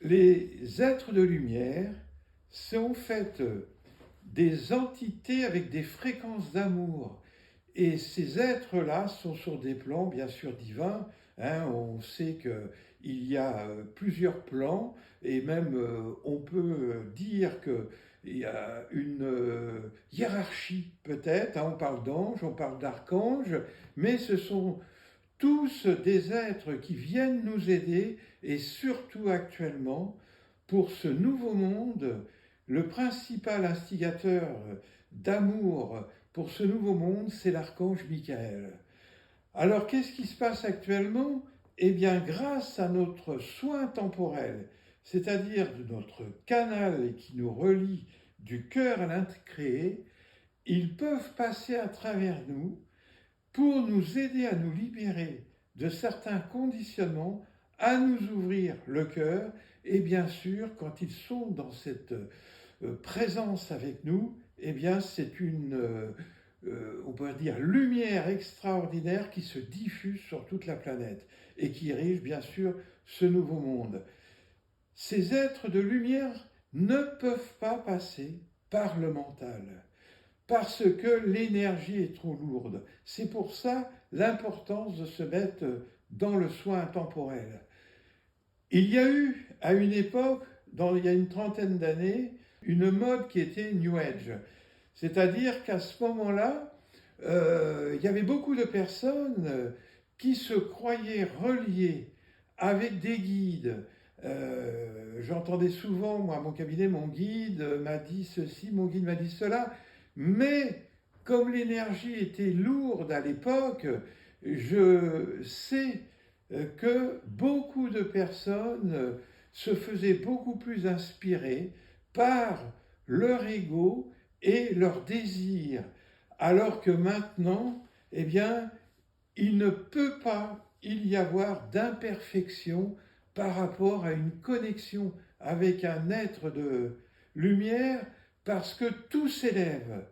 Les êtres de lumière sont en fait des entités avec des fréquences d'amour. Et ces êtres-là sont sur des plans, bien sûr, divins. On sait qu'il y a plusieurs plans, et même on peut dire qu'il y a une hiérarchie, peut-être. On parle d'anges, on parle d'archanges, mais ce sont tous des êtres qui viennent nous aider, et surtout actuellement, pour ce nouveau monde, le principal instigateur d'amour pour ce nouveau monde, c'est l'archange Michael. Alors qu'est-ce qui se passe actuellement? Eh bien, grâce à notre soin temporel, c'est-à-dire de notre canal qui nous relie du cœur à l'incréé, ils peuvent passer à travers nous pour nous aider à nous libérer de certains conditionnements, à nous ouvrir le cœur, et bien sûr, quand ils sont dans cette présence avec nous, eh bien c'est une, on pourrait dire, lumière extraordinaire qui se diffuse sur toute la planète et qui dirige bien sûr ce nouveau monde. Ces êtres de lumière ne peuvent pas passer par le mental, parce que l'énergie est trop lourde. C'est pour ça l'importance de se mettre dans le soin temporel. Il y a eu, à une époque, il y a une trentaine d'années, une mode qui était New Age. C'est-à-dire qu'à ce moment-là, il y avait beaucoup de personnes qui se croyaient reliées avec des guides. J'entendais souvent, moi, à mon cabinet, mon guide m'a dit ceci, mon guide m'a dit cela, mais comme l'énergie était lourde à l'époque, je sais que beaucoup de personnes se faisaient beaucoup plus inspirer par leur ego et leur désir, alors que maintenant, eh bien, il ne peut pas y avoir d'imperfection par rapport à une connexion avec un être de lumière, parce que tout s'élève.